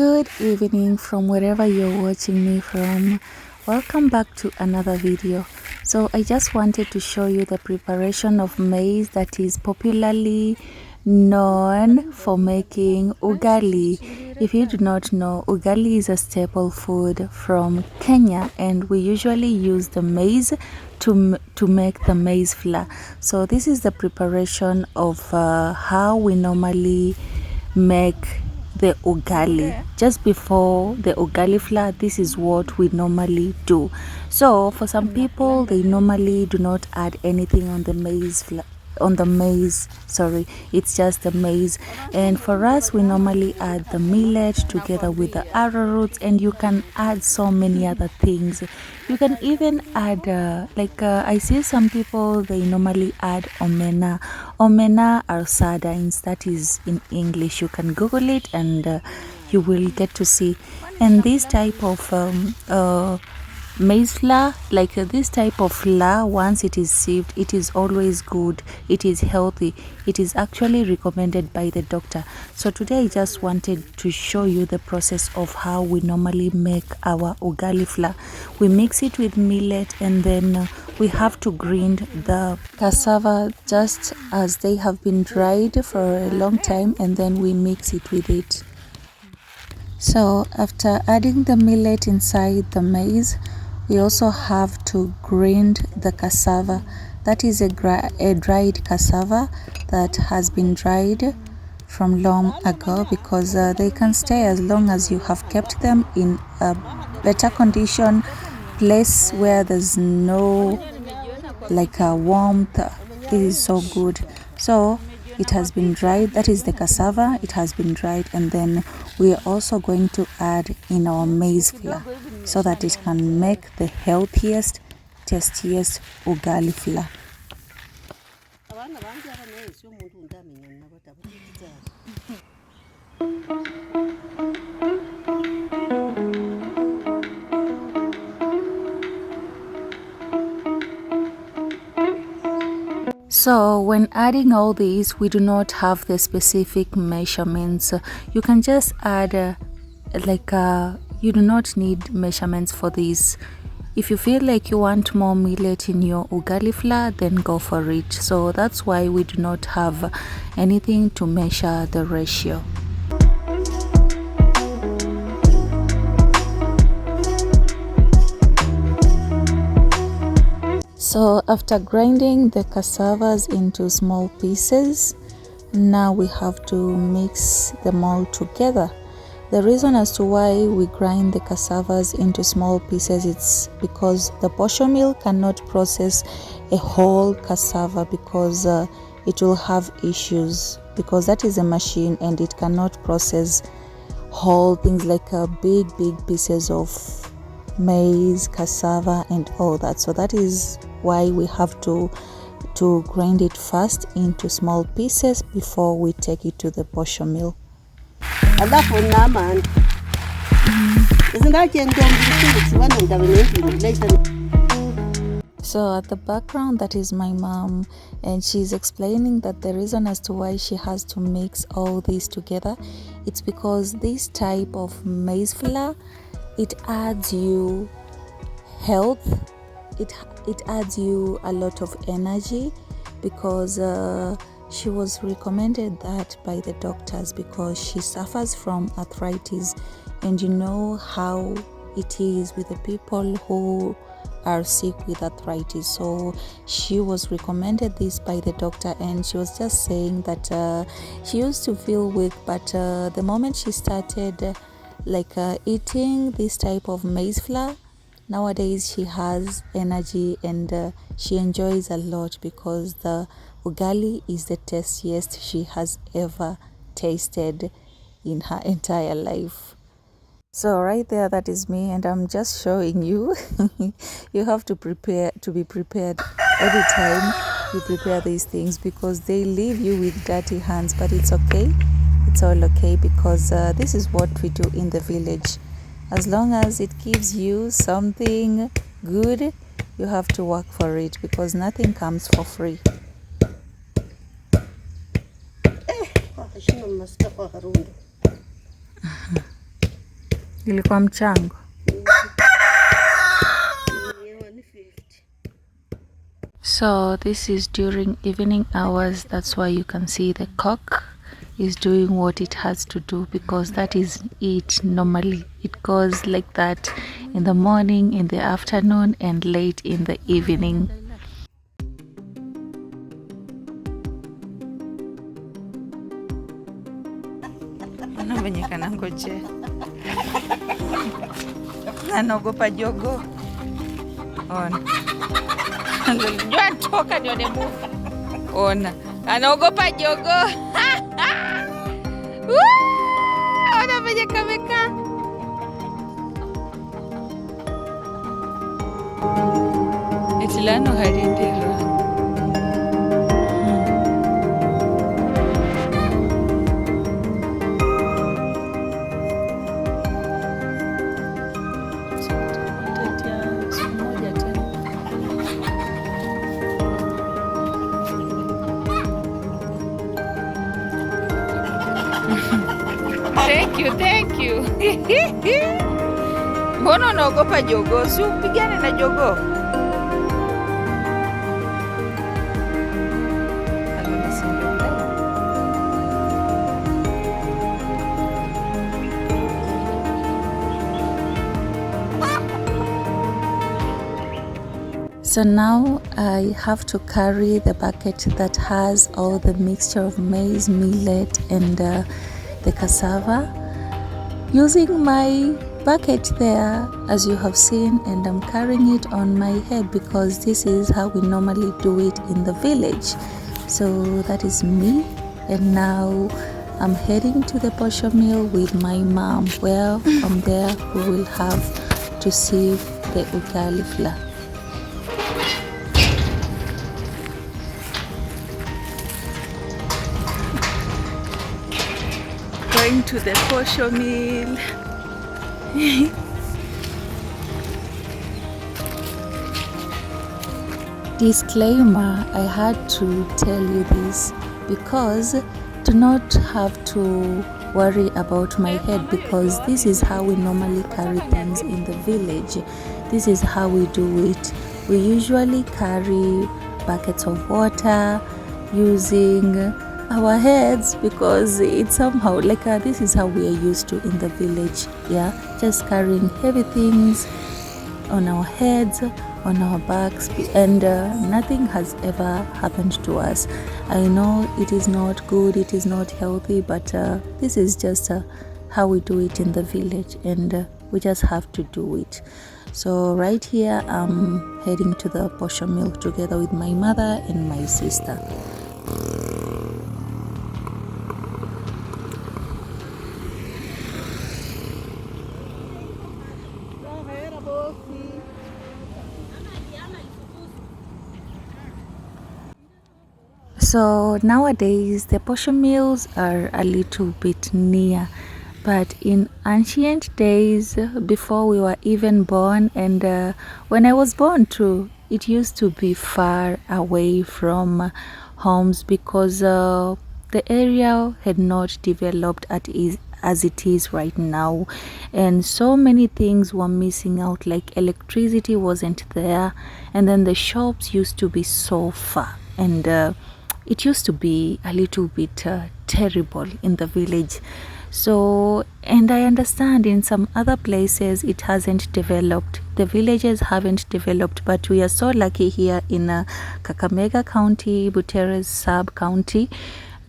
Good evening from wherever you're watching me from. Welcome back to another video. So I just wanted to show you the preparation of maize that is popularly known for making ugali. If you do not know, ugali is a staple food from Kenya, and we usually use the maize to make the maize flour. So this is the preparation of how we normally make the ugali. Just before the ugali flour, this is what we normally do. So for some people, they normally do not add anything on the maize flour, sorry, it's just the maize. And for us, we normally add the millet together with the arrowroot, and you can add so many other things. You can even add I see some people, they normally add omena or sardines. That is in English. You can Google it and you will get to see. And this type of maize flour, this type of flour, once it is sieved, it is always good, it is healthy, it is actually recommended by the doctor. So today I just wanted to show you the process of how we normally make our ugali flour. We mix it with millet, and then we have to grind the cassava just as they have been dried for a long time, and then we mix it with it. So after adding the millet inside the maize, we also have to grind the cassava. That is a dried cassava that has been dried from long ago, because they can stay as long as you have kept them in a better condition, place where there's no a warmth. This is so good. So it has been dried, that is the cassava, it has been dried, and then we are also going to add in our maize flour so that it can make the healthiest, tastiest ugali flour. So when adding all these, we do not have the specific measurements. You can just add you do not need measurements for this. If you feel like you want more millet in your ugali flour, then go for it. So that's why we do not have anything to measure the ratio. So after grinding the cassavas into small pieces, now we have to mix them all together. The reason as to why we grind the cassavas into small pieces, it's because the poshomill cannot process a whole cassava, because it will have issues, because that is a machine and it cannot process whole things like big pieces of maize, cassava and all that. So that is why we have to grind it first into small pieces before we take it to the poshomill. So at the background, that is my mom, and she's explaining that the reason as to why she has to mix all these together, it's because this type of maize flour, it adds you health, it adds you a lot of energy, because she was recommended that by the doctors, because she suffers from arthritis, and you know how it is with the people who are sick with arthritis. So she was recommended this by the doctor, and she was just saying that she used to feel weak, but the moment she started eating this type of maize flour, nowadays she has energy and she enjoys a lot, because the ugali is the tastiest she has ever tasted in her entire life. So right there, that is me, and I'm just showing you. You have to be prepared every time you prepare these things, because they leave you with dirty hands, but it's okay. It's all okay, because this is what we do in the village. As long as it gives you something good, you have to work for it, because nothing comes for free. Ilikuwa mchango. So this is during evening hours. That's why you can see the cock is doing what it has to do, because that is it normally. It goes like that in the morning, in the afternoon, and late in the evening. Venye kanangoje anaogopa jogo. Ona jua toka nione mufa. Ona anaogopa jogo. Ona venye kameka. Etilano harindira. Thank you. Mbona unaogopa jogo? Si upigane na jogo. So now I have to carry the bucket that has all the mixture of maize, millet, and the cassava, using my bucket there, as you have seen, and I'm carrying it on my head because this is how we normally do it in the village. So that is me, and now I'm heading to the poshomill with my mom, where from there we will have to sieve the ugali flour. Going to the poshomill. Disclaimer, I had to tell you this because do not have to worry about my head, because this is how we normally carry things in the village. This is how we do it. We usually carry buckets of water using our heads, because it's somehow like this is how we are used to in the village. Yeah, just carrying heavy things on our heads, on our backs, and nothing has ever happened to us. I know it is not good, it is not healthy, but this is just how we do it in the village, and we just have to do it. So right here I'm heading to the poshomill together with my mother and my sister. So nowadays the poshomills are a little bit near, but in ancient days, before we were even born, and when I was born too, it used to be far away from homes, because the area had not developed as it is right now, and so many things were missing out, like electricity wasn't there, and then the shops used to be so far, and it used to be a little bit terrible in the village. So, and I understand in some other places it hasn't developed, the villages haven't developed, but we are so lucky here in Kakamega County, Butere's sub-county.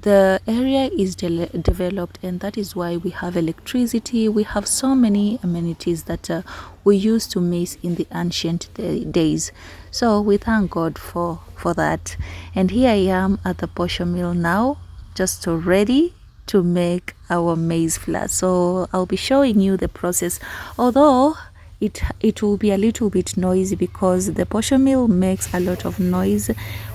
The area is developed, and that is why we have electricity. We have so many amenities that we used to miss in the ancient days. So we thank God for that. And here I am at the poshomill now, just ready to make our maize flour. So I'll be showing you the process, although it will be a little bit noisy, because the poshomill makes a lot of noise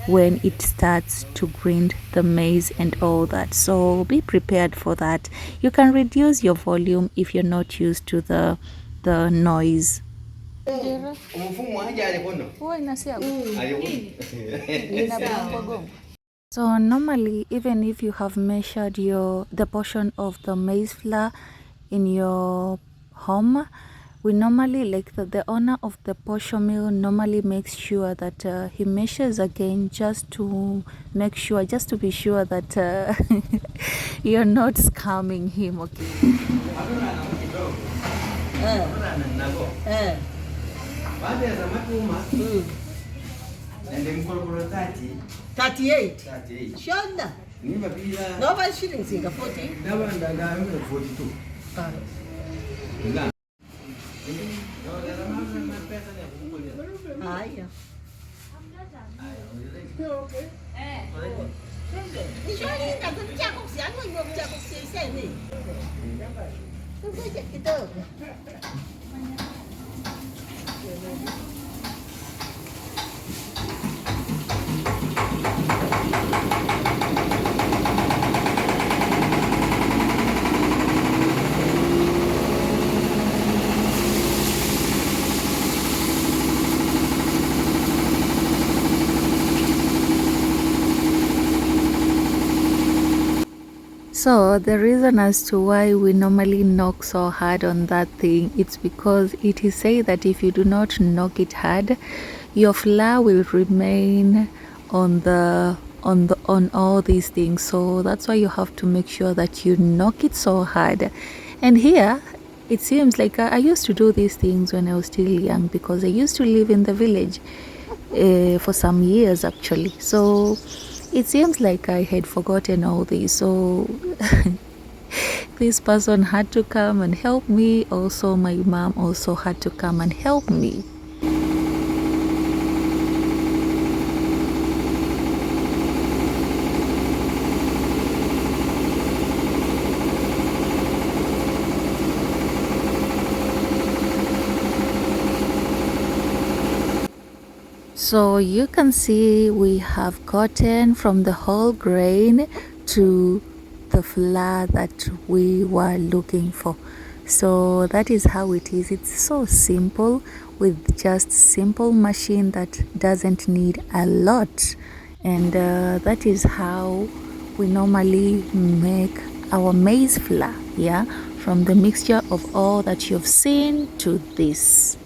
when it starts to grind the maize and all that. So be prepared for that. You can reduce your volume if you're not used to the noise. So normally, even if you have measured the portion of the maize flour in your home, we normally, like the owner of the poshomill normally makes sure that he measures again just to make sure, just to be sure that you're not scamming him, okay? And then 38. Shonda. No, by shillings in 40. 42. Ah, yeah. Okay. So the reason as to why we normally knock so hard on that thing, it's because it is said that if you do not knock it hard, your flour will remain on all these things. So that's why you have to make sure that you knock it so hard. And here it seems like I used to do these things when I was still young, because I used to live in the village for some years actually. So it seems like I had forgotten all this. So this person had to come and help me. Also, my mom also had to come and help me. So you can see we have gotten from the whole grain to the flour that we were looking for. So that is how it is. It's so simple, with just simple machine that doesn't need a lot. And that is how we normally make our maize flour, yeah, from the mixture of all that you've seen to this.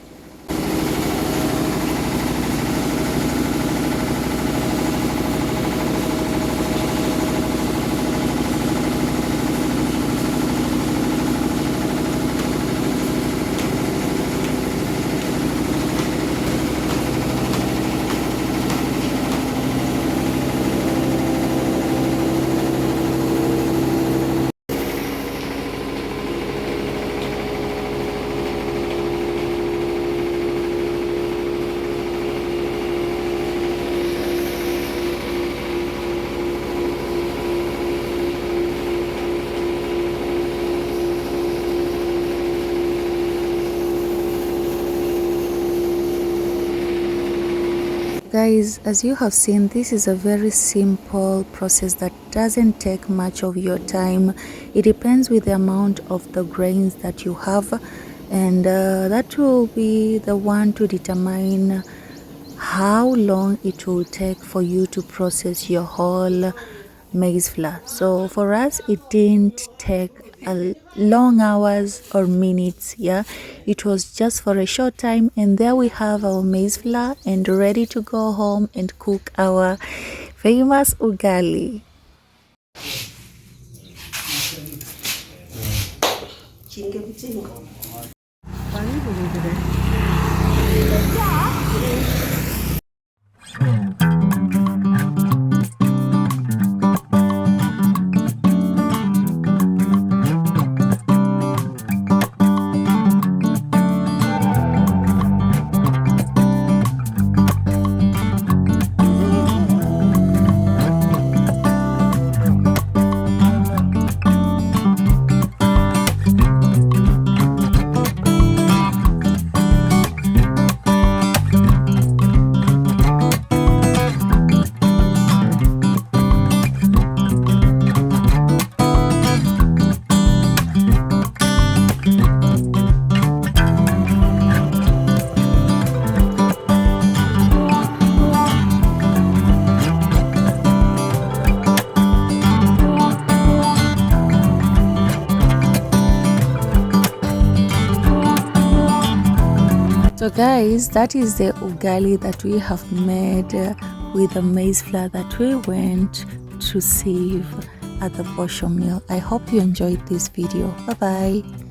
Guys, as you have seen, this is a very simple process that doesn't take much of your time. It depends with the amount of the grains that you have, and that will be the one to determine how long it will take for you to process your whole maize flour. So for us, it didn't take a long hours or minutes. Yeah, it was just for a short time, and there we have our maize flour and ready to go home and cook our famous ugali. So guys, that is the ugali that we have made with the maize flour that we went to sieve at the poshomill. I hope you enjoyed this video. Bye bye.